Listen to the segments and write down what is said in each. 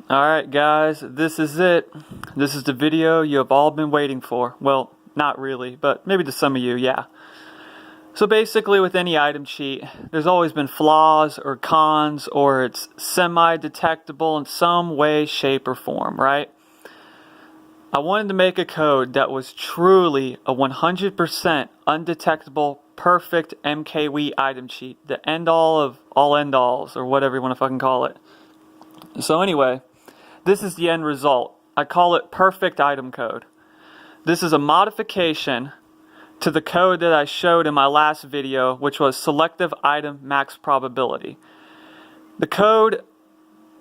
Alright guys, this is it. This is the video you have all been waiting for. Well, not really, but maybe to some of you, yeah. So basically with any item cheat, there's always been flaws or cons, or it's semi-detectable in some way, shape, or form, right? I wanted to make a code that was truly a 100% undetectable, perfect MKWe item cheat. The end-all of all end-alls, or whatever you want to fucking call it. So anyway, this is the end result. I call it perfect item code. This is a modification to the code that I showed in my last video, which was selective item max probability. The code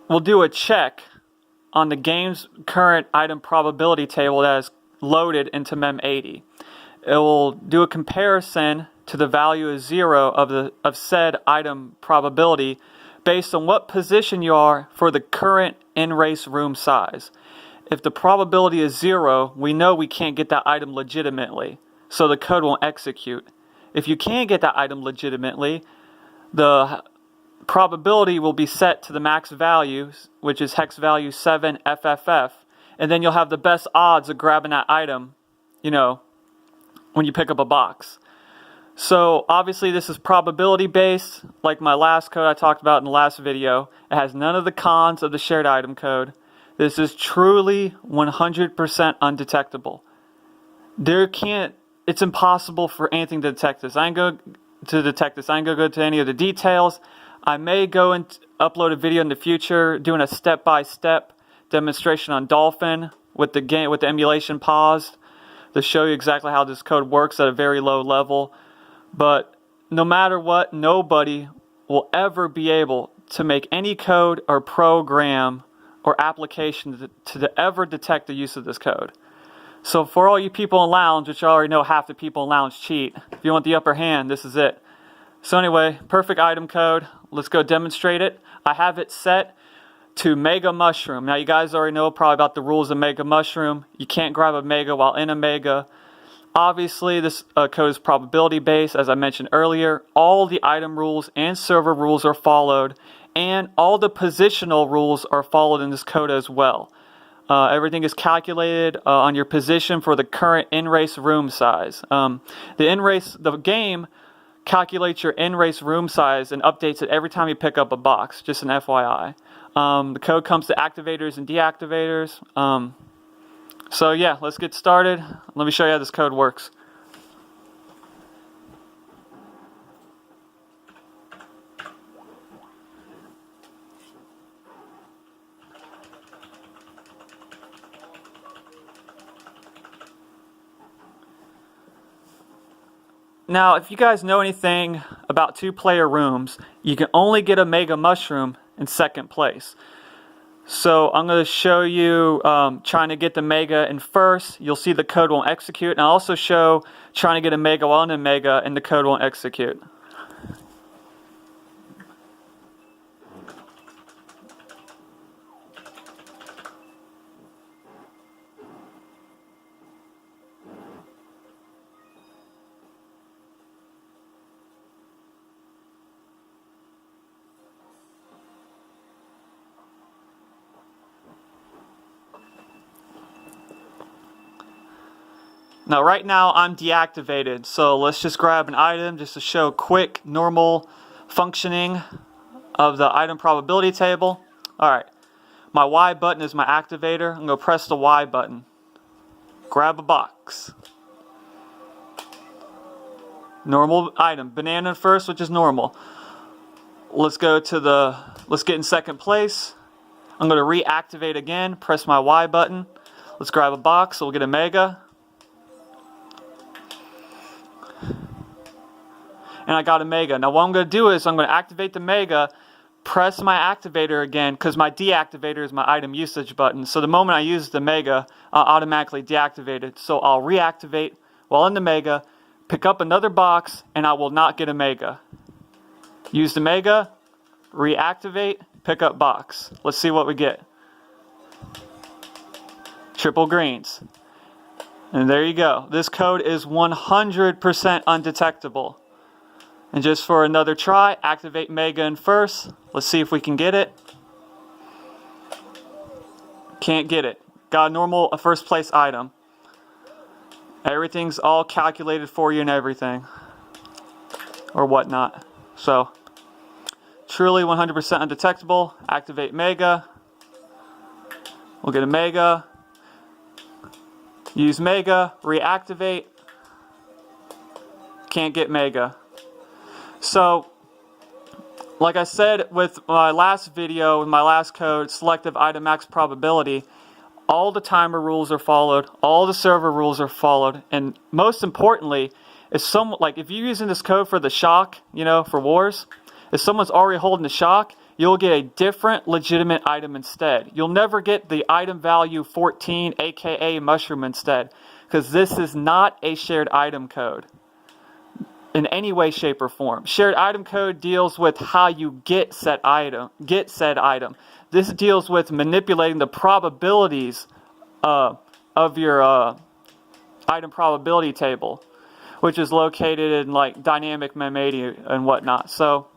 will do a check on the game's current item probability table that is loaded into Mem80. It will do a comparison to the value of 0 of said item probability based on what position you are for the current in-race room size. If the probability is 0, we know we can't get that item legitimately, so the code won't execute. If you can get that item legitimately, the probability will be set to the max value, which is hex value 7 FFF, and then you'll have the best odds of grabbing that item, when you pick up a box. So obviously this is probability based, like my last code I talked about in the last video. It has none of the cons of the shared item code. This is truly 100% undetectable. It's impossible for anything to detect this. I ain't going to go into any of the details. I may go and upload a video in the future doing a step-by-step demonstration on Dolphin with the emulation paused to show you exactly how this code works at a very low level. But no matter what, nobody will ever be able to make any code or program or application to ever detect the use of this code. So for all you people in Lounge, which I already know half the people in Lounge cheat, if you want the upper hand, this is it. So anyway, perfect item code. Let's go demonstrate it. I have it set to Mega Mushroom. Now you guys already know probably about the rules of Mega Mushroom. You can't grab a Mega while in a Mega. Obviously, this code is probability based, as I mentioned earlier. All the item rules and server rules are followed, and all the positional rules are followed in this code as well. Everything is calculated on your position for the current in-race room size. The game calculates your in-race room size and updates it every time you pick up a box, just an FYI. The code comes to activators and deactivators. So yeah, let's get started. Let me show you how this code works. Now, if you guys know anything about two-player rooms, you can only get a Mega Mushroom in second place. So I'm going to show you trying to get the Mega in first. You'll see the code won't execute. And I'll also show trying to get a Mega while in a Mega and the code won't execute. Now right now I'm deactivated, so let's just grab an item just to show quick normal functioning of the item probability table. Alright, my Y button is my activator. I'm going to press the Y button. Grab a box. Normal item. Banana first, which is normal. Let's get in second place. I'm going to reactivate again, press my Y button. Let's grab a box, so we'll get a Mega. And I got a Mega. Now what I'm going to do is I'm going to activate the Mega, press my activator again, because my deactivator is my item usage button. So the moment I use the Mega, I'll automatically deactivate it. So I'll reactivate while in the Mega, pick up another box, and I will not get a Mega. Use the Mega, reactivate, pick up box. Let's see what we get. Triple greens. And there you go. This code is 100% undetectable. And just for another try, activate Mega in first. Let's see if we can get it. Can't get it. Got a first place item. Everything's all calculated for you and everything. Or whatnot. So, truly 100% undetectable. Activate Mega. We'll get a Mega. Use Mega. Reactivate. Can't get Mega. So, like I said with my last video, with my last code, selective item max probability, all the timer rules are followed, all the server rules are followed, and most importantly, if you're using this code for the shock, for wars, if someone's already holding the shock, you'll get a different legitimate item instead. You'll never get the item value 14, aka mushroom instead, because this is not a shared item code in any way, shape, or form. Shared item code deals with how you get said item. This deals with manipulating the probabilities of your item probability table, which is located in like dynamic MemAid and whatnot. So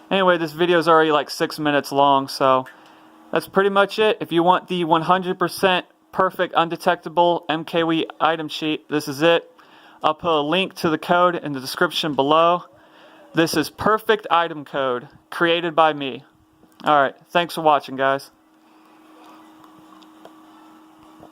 anyway, this video is already like 6 minutes long, so that's pretty much it. If you want the 100% perfect undetectable MKWe item sheet, this is it. I'll put a link to the code in the description below. This is perfect item code created by me. Alright, thanks for watching, guys.